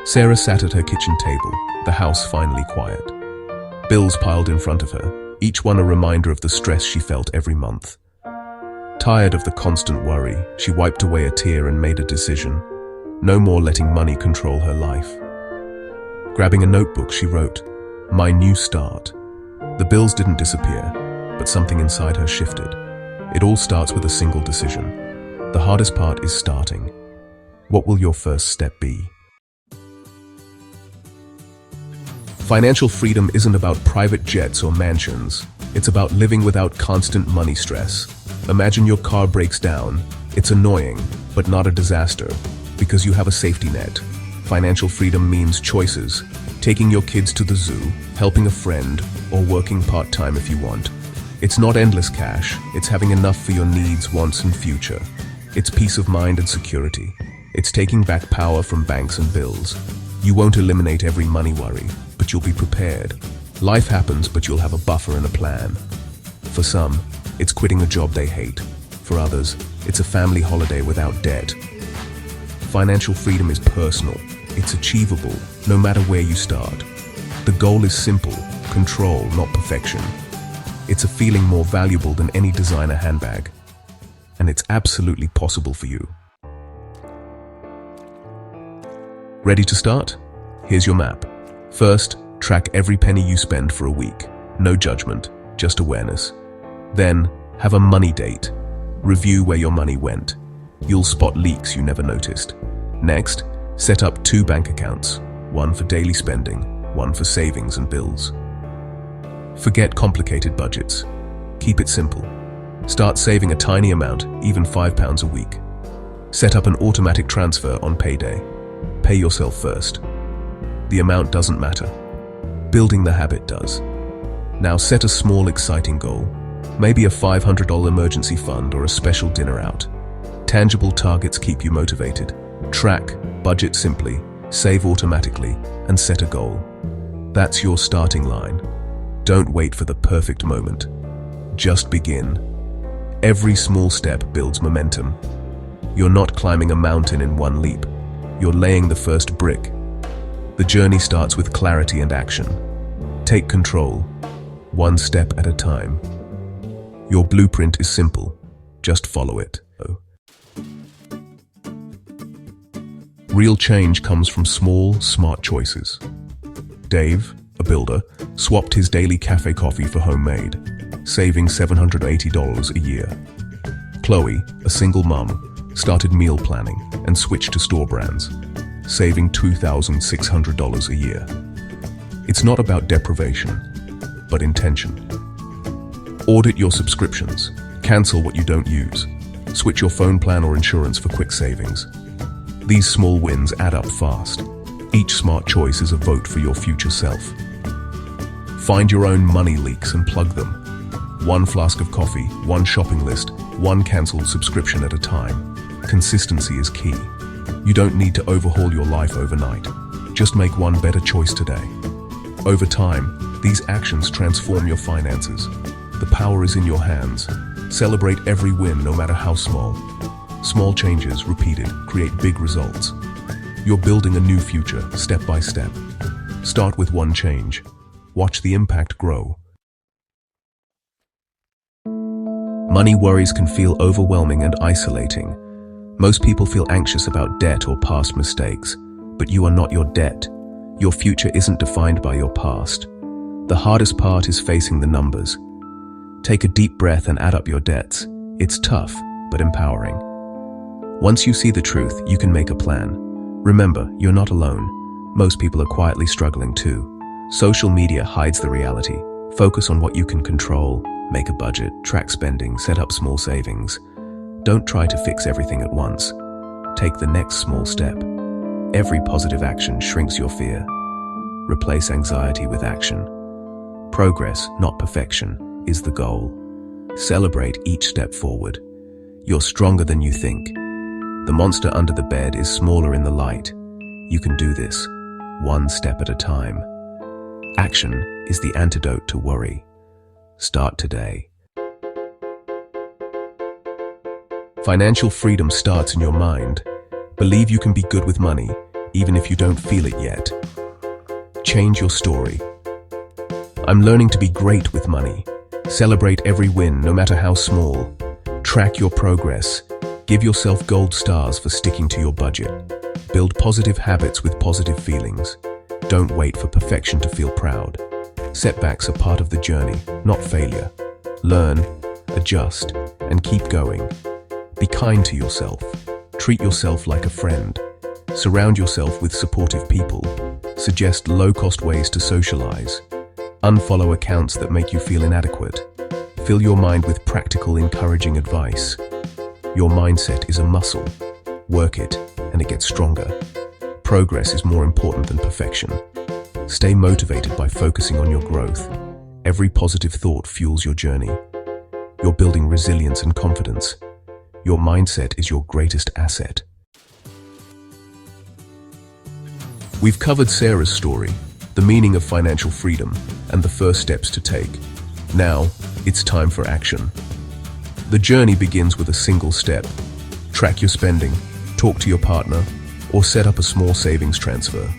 Sarah sat at her kitchen table, the house finally quiet. Bills piled in front of her, each one a reminder of the stress she felt every month. Tired of the constant worry, she wiped away a tear and made a decision. No more letting money control her life. Grabbing a notebook, she wrote, "My new start." The bills didn't disappear, but something inside her shifted. It all starts with a single decision. The hardest part is starting. What will your first step be? Financial freedom isn't about private jets or mansions. It's about living without constant money stress. Imagine your car breaks down. It's annoying, but not a disaster, because you have a safety net. Financial freedom means choices, taking your kids to the zoo, helping a friend, or working part-time if you want. It's not endless cash, it's having enough for your needs, wants, and future. It's peace of mind and security. It's taking back power from banks and bills. You won't eliminate every money worry, but you'll be prepared. Life happens, but you'll have a buffer and a plan. For some, it's quitting a job they hate. For others, it's a family holiday without debt. Financial freedom is personal. It's achievable, no matter where you start. The goal is simple: control, not perfection. It's a feeling more valuable than any designer handbag. And it's absolutely possible for you. Ready to start? Here's your map. First, track every penny you spend for a week. No judgment, just awareness. Then, have a money date. Review where your money went. You'll spot leaks you never noticed. Next, set up 2 bank accounts, one for daily spending, one for savings and bills. Forget complicated budgets. Keep it simple. Start saving a tiny amount, even £5 a week. Set up an automatic transfer on payday. Pay yourself first. The amount doesn't matter. Building the habit does. Now set a small, exciting goal. Maybe a $500 emergency fund or a special dinner out. Tangible targets keep you motivated. Track, budget simply, save automatically, and set a goal. That's your starting line. Don't wait for the perfect moment. Just begin. Every small step builds momentum. You're not climbing a mountain in one leap. You're laying the first brick. The journey starts with clarity and action. Take control, one step at a time. Your blueprint is simple. Just follow it. Real change comes from small, smart choices. Dave, a builder, swapped his daily cafe coffee for homemade, saving $780 a year. Chloe, a single mum, started meal planning and switched to store brands, saving $2,600 a year. It's not about deprivation, but intention. Audit your subscriptions. Cancel what you don't use. Switch your phone plan or insurance for quick savings. These small wins add up fast. Each smart choice is a vote for your future self. Find your own money leaks and plug them. One flask of coffee, one shopping list, one cancelled subscription at a time. Consistency is key. You don't need to overhaul your life overnight. Just make one better choice today. Over time, these actions transform your finances. The power is in your hands. Celebrate every win, no matter how small. Small changes, repeated, create big results. You're building a new future, step by step. Start with one change. Watch the impact grow. Money worries can feel overwhelming and isolating. Most people feel anxious about debt or past mistakes, but you are not your debt. Your future isn't defined by your past. The hardest part is facing the numbers. Take a deep breath and add up your debts. It's tough, but empowering. Once you see the truth, you can make a plan. Remember, you're not alone. Most people are quietly struggling too. Social media hides the reality. Focus on what you can control. Make a budget, track spending, set up small savings. Don't try to fix everything at once. Take the next small step. Every positive action shrinks your fear. Replace anxiety with action. Progress, not perfection, is the goal. Celebrate each step forward. You're stronger than you think. The monster under the bed is smaller in the light. You can do this, one step at a time. Action is the antidote to worry. Start today. Financial freedom starts in your mind. Believe you can be good with money. even if you don't feel it yet. Change your story. I'm learning to be great with money. Celebrate every win, no matter how small. Track your progress. Give yourself gold stars for sticking to your budget. Build positive habits with positive feelings. Don't wait for perfection to feel proud. Setbacks are part of the journey, not failure. Learn, adjust, and keep going. Be kind to yourself. Treat yourself like a friend. Surround yourself with supportive people. Suggest low-cost ways to socialize. Unfollow accounts that make you feel inadequate. Fill your mind with practical, encouraging advice. Your mindset is a muscle. Work it, and it gets stronger. Progress is more important than perfection. Stay motivated by focusing on your growth. Every positive thought fuels your journey. You're building resilience and confidence. Your mindset is your greatest asset. We've covered Sarah's story, the meaning of financial freedom, and the first steps to take. Now, it's time for action. The journey begins with a single step. Track your spending, talk to your partner, or set up a small savings transfer.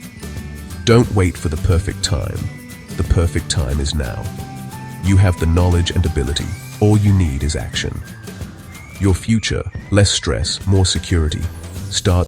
Don't wait for the perfect time. The perfect time is now. You have the knowledge and ability. All you need is action. Your future, less stress, more security. Start